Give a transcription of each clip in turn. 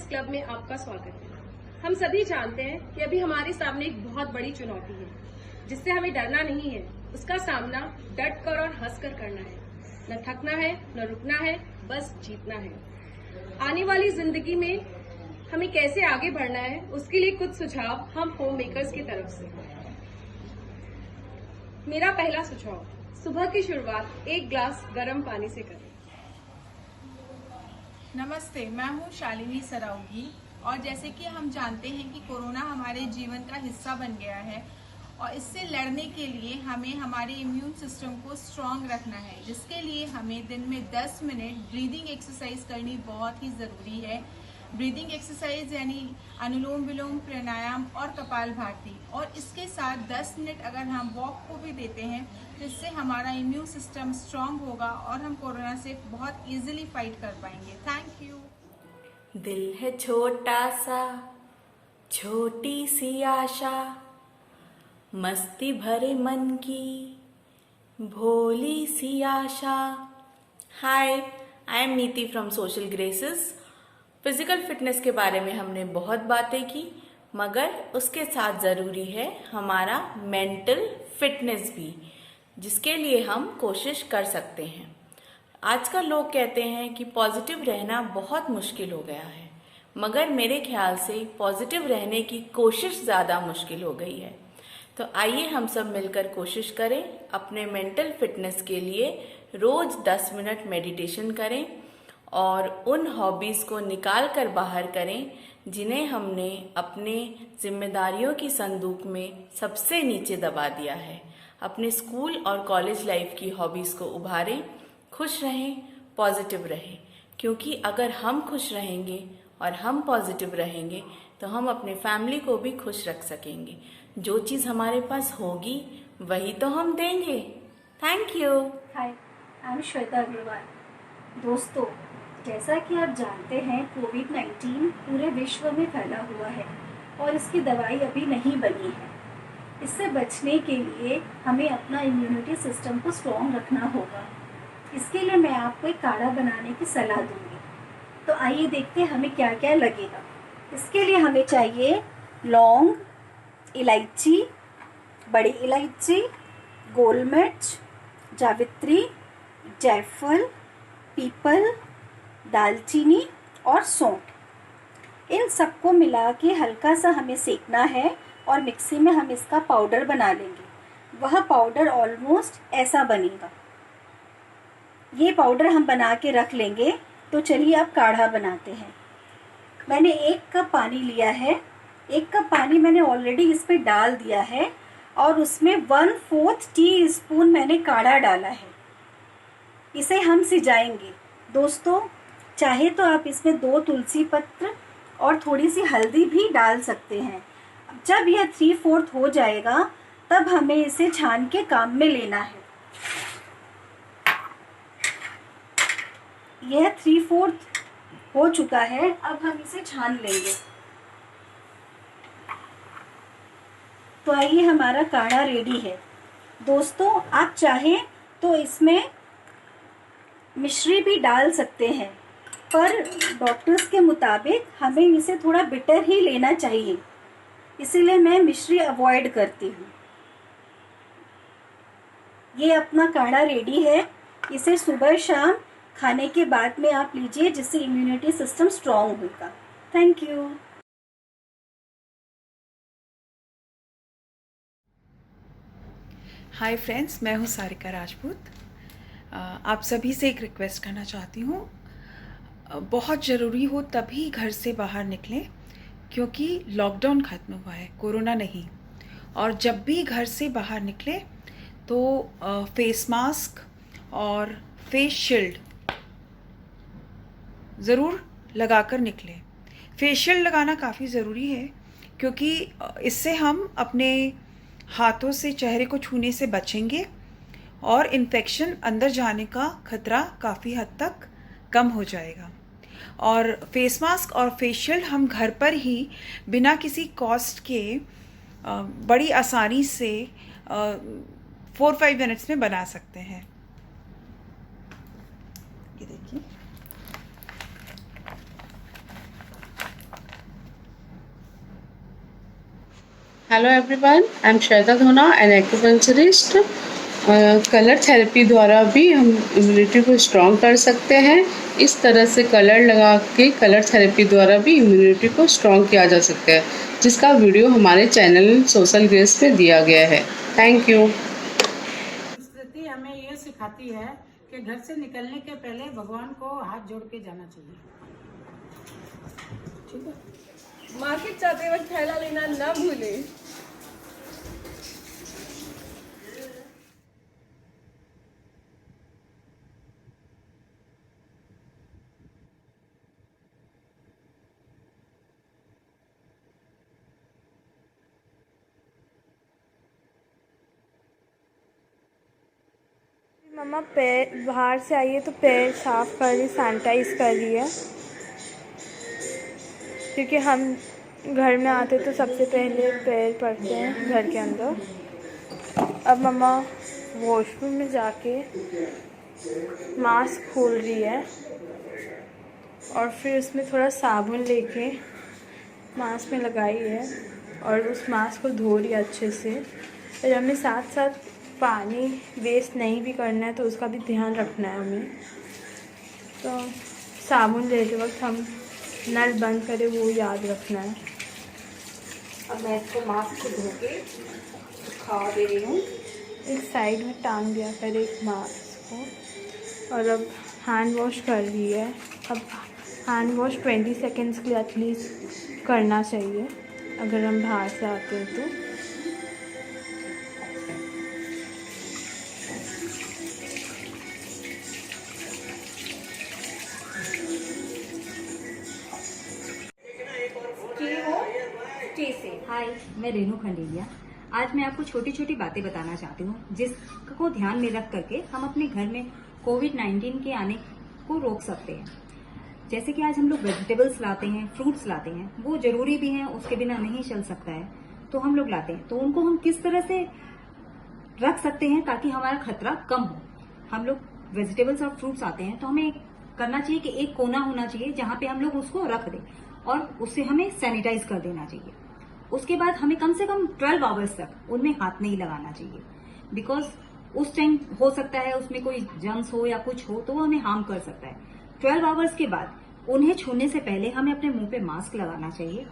Club में आपका स्वागत है। हम सभी जानते हैं कि अभी हमारे सामने एक बहुत बड़ी चुनौती है, जिससे हमें डरना नहीं है। उसका सामना डट कर और हंस कर करना है। न थकना है, न रुकना है, बस जीतना है। आने वाली जिंदगी में हमें कैसे आगे बढ़ना है, उसके लिए कुछ सुझाव हम होम मेकर्स की तरफ से। मेरा पहला सुझाव, सुबह की शुरुआत एक ग्लास गर्म पानी से करें। नमस्ते, मैं हूँ शालिनी सराउगी और जैसे कि हम जानते हैं कि कोरोना हमारे जीवन का हिस्सा बन गया है और इससे लड़ने के लिए हमें हमारे इम्यून सिस्टम को स्ट्रांग रखना है, जिसके लिए हमें दिन में 10 मिनट ब्रीदिंग एक्सरसाइज करनी बहुत ही ज़रूरी है। ब्रीदिंग एक्सरसाइज यानी अनुलोम विलोम, प्राणायाम और कपालभाति, और इसके साथ 10 मिनट अगर हम वॉक को भी देते हैं तो इससे हमारा इम्यून सिस्टम स्ट्रांग होगा और हम कोरोना से बहुत इजीली फाइट कर पाएंगे। Thank you. दिल है छोटा सा, छोटी सी आशा, मस्ती भरे मन की भोली सी आशा। हाय, आई एम नीति from social graces. Physical fitness के बारे में हमने बहुत बातें की, मगर उसके साथ ज़रूरी है हमारा मेंटल फिटनेस भी, जिसके लिए हम कोशिश कर सकते हैं। आजकल लोग कहते हैं कि पॉजिटिव रहना बहुत मुश्किल हो गया है, मगर मेरे ख्याल से पॉजिटिव रहने की कोशिश ज़्यादा मुश्किल हो गई है। तो आइए हम सब मिलकर कोशिश करें, अपने मेंटल फिटनेस के लिए रोज़ 10 मिनट मेडिटेशन करें और उन हॉबीज़ को निकाल कर बाहर करें जिन्हें हमने अपने जिम्मेदारियों की संदूक में सबसे नीचे दबा दिया है। अपने स्कूल और कॉलेज लाइफ की हॉबीज़ को उभारें, खुश रहें, पॉजिटिव रहें, क्योंकि अगर हम खुश रहेंगे और हम पॉजिटिव रहेंगे तो हम अपने फैमिली को भी खुश रख सकेंगे। जो चीज़ हमारे पास होगी वही तो हम देंगे। Thank you. Hi, I am Shweta Agarwal. दोस्तों, जैसा कि आप जानते हैं, कोविड-19 पूरे विश्व में फैला हुआ है और इसकी दवाई अभी नहीं बनी है। इससे बचने के लिए हमें अपना इम्यूनिटी सिस्टम को स्ट्रॉन्ग रखना होगा। इसके लिए मैं आपको एक काढ़ा बनाने की सलाह दूंगी। तो आइए देखते हैं हमें क्या क्या लगेगा। इसके लिए हमें चाहिए लौंग, इलायची, बड़ी इलायची, गोल मिर्च, जावित्री, जायफल, पीपल, दालचीनी और सौंठ। इन सबको मिला के हल्का सा हमें सेकना है और मिक्सी में हम इसका पाउडर बना लेंगे। वह पाउडर ऑलमोस्ट ऐसा बनेगा। ये पाउडर हम बना के रख लेंगे। तो चलिए अब काढ़ा बनाते हैं। मैंने 1 कप पानी लिया है। 1 कप पानी मैंने ऑलरेडी इस पे डाल दिया है और उसमें 1/4 टीस्पून मैंने काढ़ा डाला है। इसे हम सिजाएंगे। दोस्तों, चाहे तो आप इसमें 2 तुलसी पत्र और थोड़ी सी हल्दी भी डाल सकते हैं। जब यह 3/4 हो जाएगा तब हमें इसे छान के काम में लेना है। यह 3/4 हो चुका है, अब हम इसे छान लेंगे। तो आइए, हमारा काढ़ा रेडी है। दोस्तों, आप चाहें तो इसमें मिश्री भी डाल सकते हैं, पर डॉक्टर्स के मुताबिक हमें इसे थोड़ा बिटर ही लेना चाहिए, इसीलिए मैं मिश्री अवॉइड करती हूँ। ये अपना काढ़ा रेडी है। इसे सुबह शाम खाने के बाद में आप लीजिए, जिससे इम्यूनिटी सिस्टम स्ट्रांग होगा। Thank you. हाय फ्रेंड्स, मैं हूँ सारिका राजपूत। आप सभी से एक रिक्वेस्ट करना चाहती हूँ। बहुत ज़रूरी हो तभी घर से बाहर निकलें, क्योंकि लॉकडाउन ख़त्म हुआ है, कोरोना नहीं। और जब भी घर से बाहर निकले तो फेस मास्क और फेस शील्ड ज़रूर लगाकर निकलें। फेस शील्ड लगाना काफ़ी ज़रूरी है, क्योंकि इससे हम अपने हाथों से चेहरे को छूने से बचेंगे और इन्फेक्शन अंदर जाने का खतरा काफ़ी हद तक कम हो जाएगा। और फेस मास्क और फेस शील्ड हम घर पर ही बिना किसी कॉस्ट के बड़ी आसानी से 4-5 मिनट्स में बना सकते हैं। ये देखिए, hello everyone, I am Shweta धोना, एन एक्यूपंक्चरिस्ट। कलर थेरेपी द्वारा भी हम इम्यूनिटी को स्ट्रॉन्ग कर सकते हैं। इस तरह से कलर लगा के कलर थेरेपी द्वारा भी इम्यूनिटी को स्ट्रॉन्ग किया जा सकता है, जिसका वीडियो हमारे चैनल सोशल ग्रेस पे दिया गया है। Thank you. संस्कृति हमें ये सिखाती है कि घर से निकलने के पहले भगवान को हाथ जोड़ के जाना चाहिए। ठीक है। मार्केट जाते वक्त थैला लेना न भूलें। मम्मा पैर बाहर से आई है तो पैर साफ कर रही, सैनिटाइज कर रही है, क्योंकि हम घर में आते तो सबसे पहले पैर पड़ते हैं घर के अंदर। अब मम्मा वॉशरूम में जाके मास्क खोल रही है और फिर उसमें थोड़ा साबुन लेके मास्क में लगाई है और उस मास्क को धो रही है अच्छे से। और हमें साथ साथ पानी वेस्ट नहीं भी करना है तो उसका भी ध्यान रखना है हमें। तो साबुन लेते वक्त हम नल बंद करें वो याद रखना है। अब मैं इसको मास्क को धो के सुखा दे रही हूँ। एक साइड में टांग दिया कर एक मास्क को। और अब हैंड वॉश कर रही है। अब हैंड वॉश 20 सेकेंड्स के लिए एटलीस्ट करना चाहिए अगर हम बाहर से आते हैं तो। हाय, मैं रेनू खंडेलिया। आज मैं आपको छोटी छोटी बातें बताना चाहती हूँ जिसको ध्यान में रख करके हम अपने घर में कोविड-19 के आने को रोक सकते हैं। जैसे कि आज हम लोग वेजिटेबल्स लाते हैं, फ्रूट्स लाते हैं, वो जरूरी भी हैं, उसके बिना नहीं चल सकता है, तो हम लोग लाते हैं। तो उनको हम किस तरह से रख सकते हैं ताकि हमारा खतरा कम हो। हम लोग वेजिटेबल्स और फ्रूट्स आते हैं तो हमें करना चाहिए कि एक कोना होना चाहिए जहां पे हम लोग उसको रख दें और उससे हमें सैनिटाइज कर देना चाहिए। उसके बाद हमें कम से कम 12 आवर्स तक उनमें हाथ नहीं लगाना चाहिए, बिकॉज उस टाइम हो सकता है उसमें कोई जर्म्स हो या कुछ हो तो वो हमें हार्म कर सकता है। 12 आवर्स के बाद उन्हें छूने से पहले हमें अपने मुंह पे मास्क लगाना चाहिए।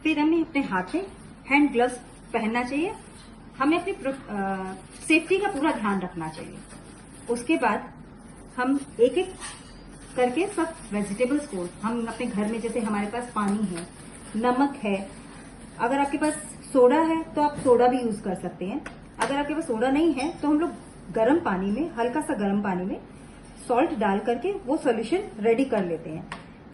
फिर हमें अपने हाथ में हैंड ग्लव्स पहनना चाहिए। हमें अपनी सेफ्टी का पूरा ध्यान रखना चाहिए। उसके बाद हम एक एक करके सब वेजिटेबल्स को हम अपने घर में, जैसे हमारे पास पानी है, नमक है, अगर आपके पास सोडा है तो आप सोडा भी यूज कर सकते हैं। अगर आपके पास सोडा नहीं है तो हम लोग गर्म पानी में, हल्का सा गर्म पानी में सॉल्ट डाल करके वो सॉल्यूशन रेडी कर लेते हैं।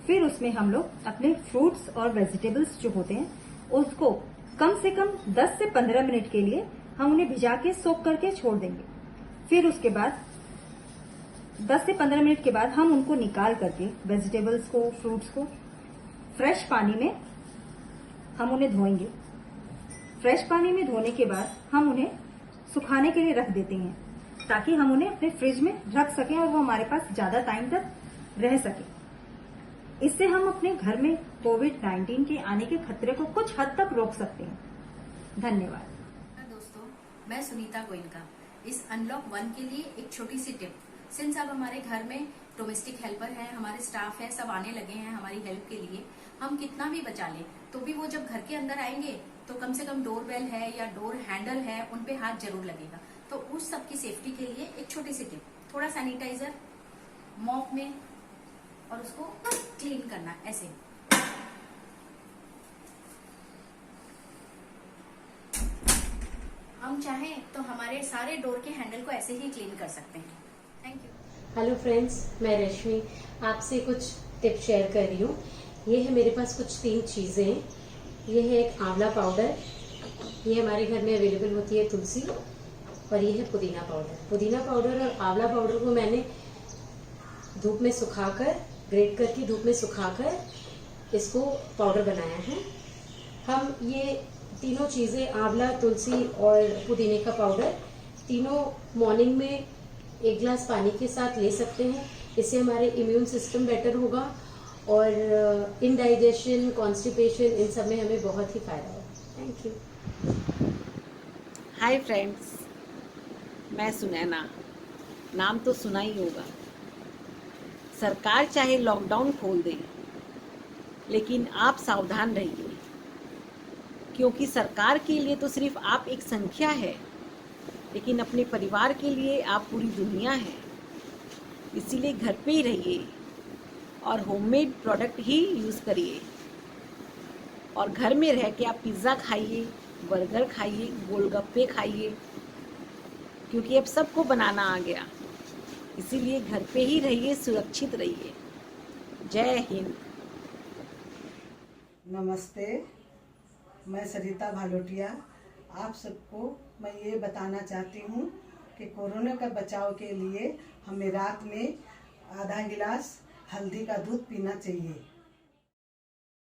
फिर उसमें हम लोग अपने फ्रूट्स और वेजिटेबल्स जो होते हैं उसको कम से कम 10 से 15 मिनट के लिए हम उन्हें भिजा के सोक करके छोड़ देंगे। फिर उसके बाद 10 से 15 मिनट के बाद हम उनको निकाल करके वेजिटेबल्स को, फ्रूट्स को फ्रेश पानी में हम उन्हें धोएंगे। फ्रेश पानी में धोने के बाद हम उन्हें सुखाने के लिए रख देते हैं ताकि हम उन्हें अपने फ्रिज में रख सकें और वो हमारे पास ज्यादा टाइम तक रह सके। इससे हम अपने घर में कोविड-19 के आने के खतरे को कुछ हद तक रोक सकते हैं। धन्यवाद। दोस्तों, मैं सुनीता गोइनका। इस अनलॉक 1 के लिए एक छोटी सी टिप। सिंस अब हमारे घर में डोमेस्टिक हेल्पर है, हमारे स्टाफ है, सब आने लगे हैं हमारी हेल्प के लिए, हम कितना भी बचा लें तो भी वो जब घर के अंदर आएंगे तो कम से कम डोर बेल है या डोर हैंडल है उन पे हाथ जरूर लगेगा। तो उस सब की सेफ्टी के लिए एक छोटी सी टिप, थोड़ा सैनिटाइजर मॉप में और उसको क्लीन करना ऐसे। हम चाहें तो हमारे सारे डोर के हैंडल को ऐसे ही क्लीन कर सकते हैं। Thank you. हेलो फ्रेंड्स, मैं रश्मि आपसे कुछ टिप शेयर कर रही हूँ। ये है मेरे पास कुछ 3 चीज़ें हैं। ये है एक आंवला पाउडर, ये हमारे घर में अवेलेबल होती है तुलसी, और ये है पुदीना पाउडर। पुदीना पाउडर और आंवला पाउडर को मैंने धूप में सुखाकर, ग्रेट करके धूप में सुखाकर इसको पाउडर बनाया है। हम ये तीनों चीज़ें, आंवला, तुलसी और पुदीने का पाउडर, तीनों मॉर्निंग में 1 गिलास पानी के साथ ले सकते हैं। इससे हमारे इम्यून सिस्टम बेटर होगा और इनडाइजेशन, कॉन्स्टिपेशन, इन सब में हमें बहुत ही फायदा होगा। Thank you. हाय फ्रेंड्स, मैं सुनैना, नाम तो सुना ही होगा। सरकार चाहे लॉकडाउन खोल दे, लेकिन आप सावधान रहिए, क्योंकि सरकार के लिए तो सिर्फ आप एक संख्या है, लेकिन अपने परिवार के लिए आप पूरी दुनिया है। इसीलिए घर पे ही रहिए और होममेड प्रोडक्ट ही यूज़ करिए। और घर में रह के आप पिज़्ज़ा खाइए, बर्गर खाइए, गोलगप्पे खाइए, क्योंकि अब सबको बनाना आ गया। इसीलिए घर पे ही रहिए, सुरक्षित रहिए। जय हिंद। नमस्ते, मैं सरिता भालोटिया। आप सबको मैं ये बताना चाहती हूँ कि कोरोना का बचाव के लिए हमें रात में आधा गिलास हल्दी का दूध पीना चाहिए।